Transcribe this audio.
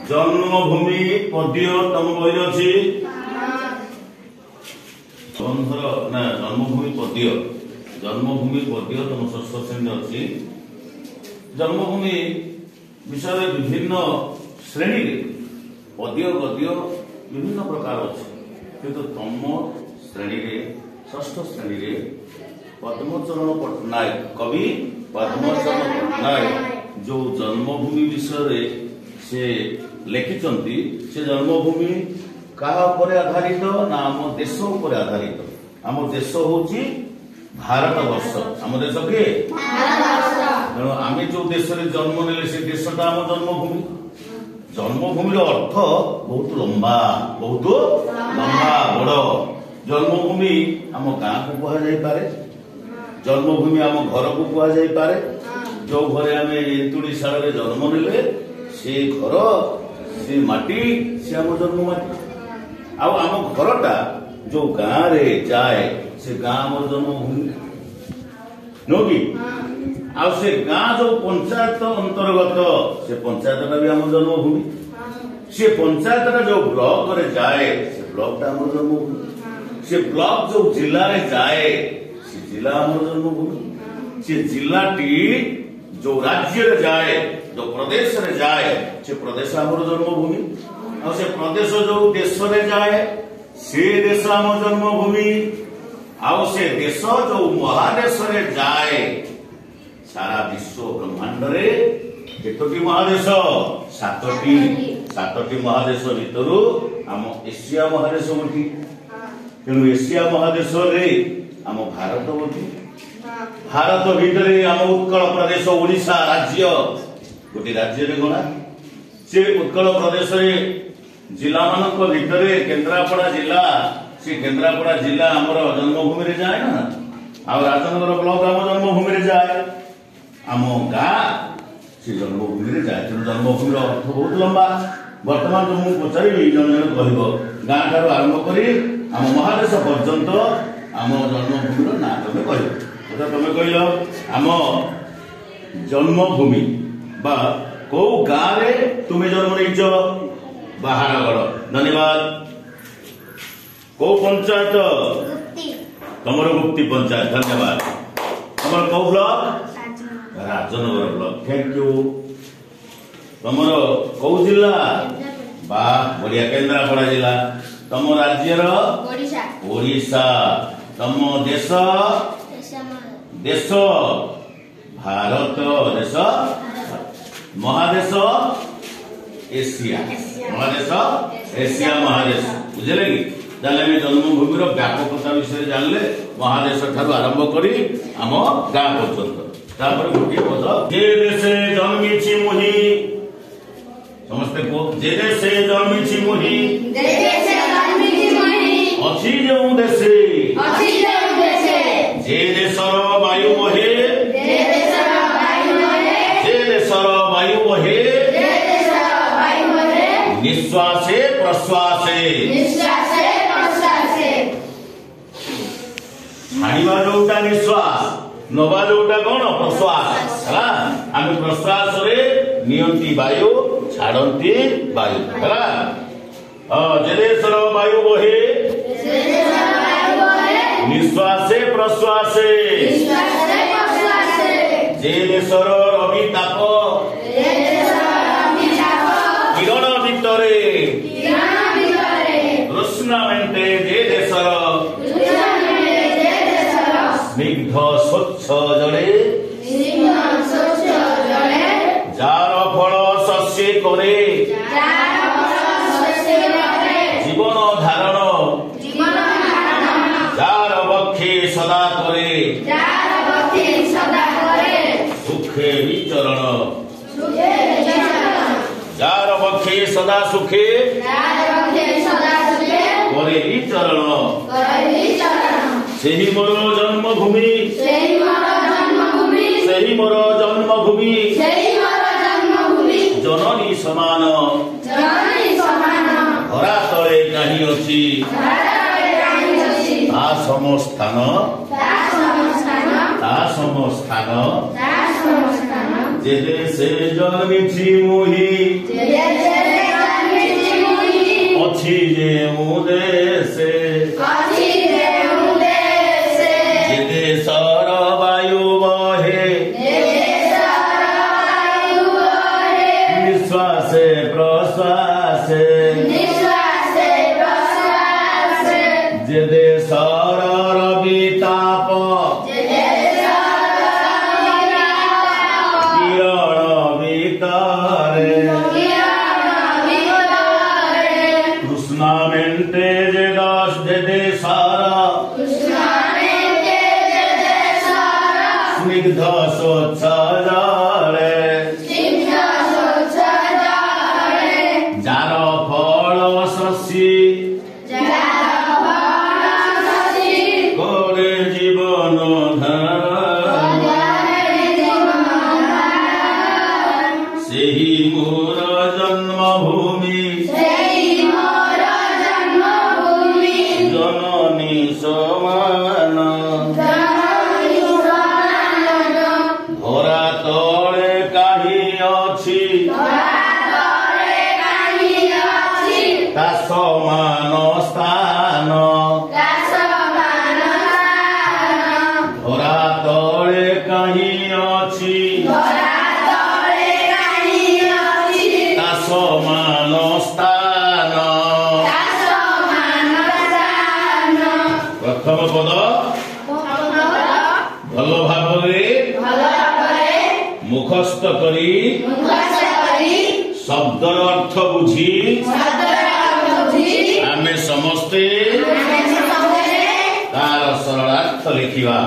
जन्मभूमि पद्य तम बही अच्छी जन्मभूमि पद्य तुम षष्ठ श्रेणी अच्छी जन्मभूमि विषय विभिन्न श्रेणी पद्य गद्य विभिन्न प्रकार अच्छे किंतु तम श्रेणी षष्ठ श्रेणी पद्मचरण पट्टनायक कवि पद्मचरण पट्टनायक जो जन्मभूमि विषय से लिखिंट से जन्मभूमि कहा पर आधारित ना आम देश पर आधारित आम देश हूँ भारत वर्ष आम देश किए तेणु आम जो देश जन्म ने से देशटा आम जन्मभूमि जन्मभूमि अर्थ बहुत लंबा बड़ जन्मभूमि आम गाँ को कहुपे जन्मभूमि आम घर को कहुपे जो घरे आम एंतुड़ीशाल जन्म ने से घर से माटी से आम जन्म माटी आम घरटा जो गाँ रे जाए से गाँ आम जन्मभूमि नो कि आ से गाँ जो पंचायत अंतर्गत से पंचायतटा भी आम जन्मभूमि से पंचायतटा जो ब्लॉक रे जाए से ब्लॉकटा आम जन्मभूमि से ब्लॉक जो जिला रे जाए से जिला आम जन्मभूमि से जिलाटी जो राज्य रे जाए जो प्रदेश रे जाए से प्रदेश आम जन्मभूमि और से प्रदेश जो देश रे जाए से देश आम जन्मभूमि आउ से देश जो महादेश रे जाए सारा विश्व ब्रह्मांड रे केतोटी महादेश सातटी महादेश भितर आम एशिया महादेश गोटी तेणु एशिया महादेश रे आम भारत गोटी भारत भितर आम उत्कल प्रदेश ओडिशा राज्य गोटे राज्य रे गणा से उत्कल प्रदेश रे जिला मानक भितर केन्द्रापड़ा जिला से केन्द्रापड़ा जिला आमर जन्मभूमि रे जाए ना आ राजनगर ब्लॉक आम जन्मभूमि रे जाए आम गाँ से जन्मभूमि रे जाए तेणु जन्मभूमि अर्थ बहुत लंबा बर्तमान तो मुझे पचारि जन जन कह गाँ ठार आरंभ कर आम महादेश पर्यंत आम जन्मभूमि ना तुम कह तुम कह आम जन्मभूमि बा को गाँ रे तुम्हें जन्म नहीं बाहारगढ़ धन्यवाद को पंचायत तमर गुप्ती पंचायत धन्यवाद तमर कौ block Rajnagar block thank you तमर कौ जिला बा बढ़िया केन्द्रापड़ा जिला तम राज्यर ओडिशा तम देश देश भारत देश महादेश एशिया महादेश एशिया महादेश बुझे कि जाने जन्मभूमि व्यापकता विषय जानले महादेश ठार आरंभ करी आम गाँ पर्यंत गोटे पद जे देशे जन्मी मुहि समस्ते को जे देशे जन्मी मुहि अच्छी जो देशे जे देशर वायु बहे जे देशर वायु बहे निश्वासे प्रश्वासे छाड़वा जोटा निश्वास नवा जोटा कौन प्रश्वास है आम प्रश्वास रे नियंती वायु छाड़ती वायु है जेदेशर वायु बहे निश्वासे प्रश्वासे जे देशर रवि ताप किरण भितरे कृष्ण मेंटे जे देशर स्निग्ध स्वच्छ जले जार फल शस्य करे जीवन धारण जार बक्षे सदा करे सुखे विचरण जार बक्षे सदा सुखे करे विचरण सेही मोर जन्मभूमि सेही मोर जन्मभूमि जननी समान धरा तले कहीं अच्छी ता समस्थान जे से जन्मी मुहि ଯେଉଁ ଦେଶେ ଯେ ଦେଶର ବାୟୁ ବହେ ନିଶ୍ୱାସେ ପ୍ରଶ୍ୱାସେ ଯେ ଦେଶର ରବି ତାପ କିରଣ ଭିତରେ କୃଷ୍ଣ ମେଣ୍ଟେ ଯେ ଦେଶର ସ୍ନିଗ୍ଧ ସ୍ୱଚ୍ଛ ଜଳେ ଯାର ଫଳ ଶଶୀ করে জীবন ସେହି ମୋର ଜନ୍ମଭୂମି ଜନନୀ ସମାନ ଧରା ତଳେ କାହିଁ ଅଛି ତା ସମାନ ସ୍ଥାନ ଧରା ତଳେ କାହିଁ ଅଛି ତା ସମାନ ସ୍ଥାନ ପ୍ରଥମ ପଦ ଭଲ ଭାବରେ ମୁଖସ୍ଥ କରି ଶବ୍ଦର ଅର୍ଥ ବୁଝି ଆମେ ସମସ୍ତେ ତାର ସରଳାର୍ଥ ଲେଖିବା।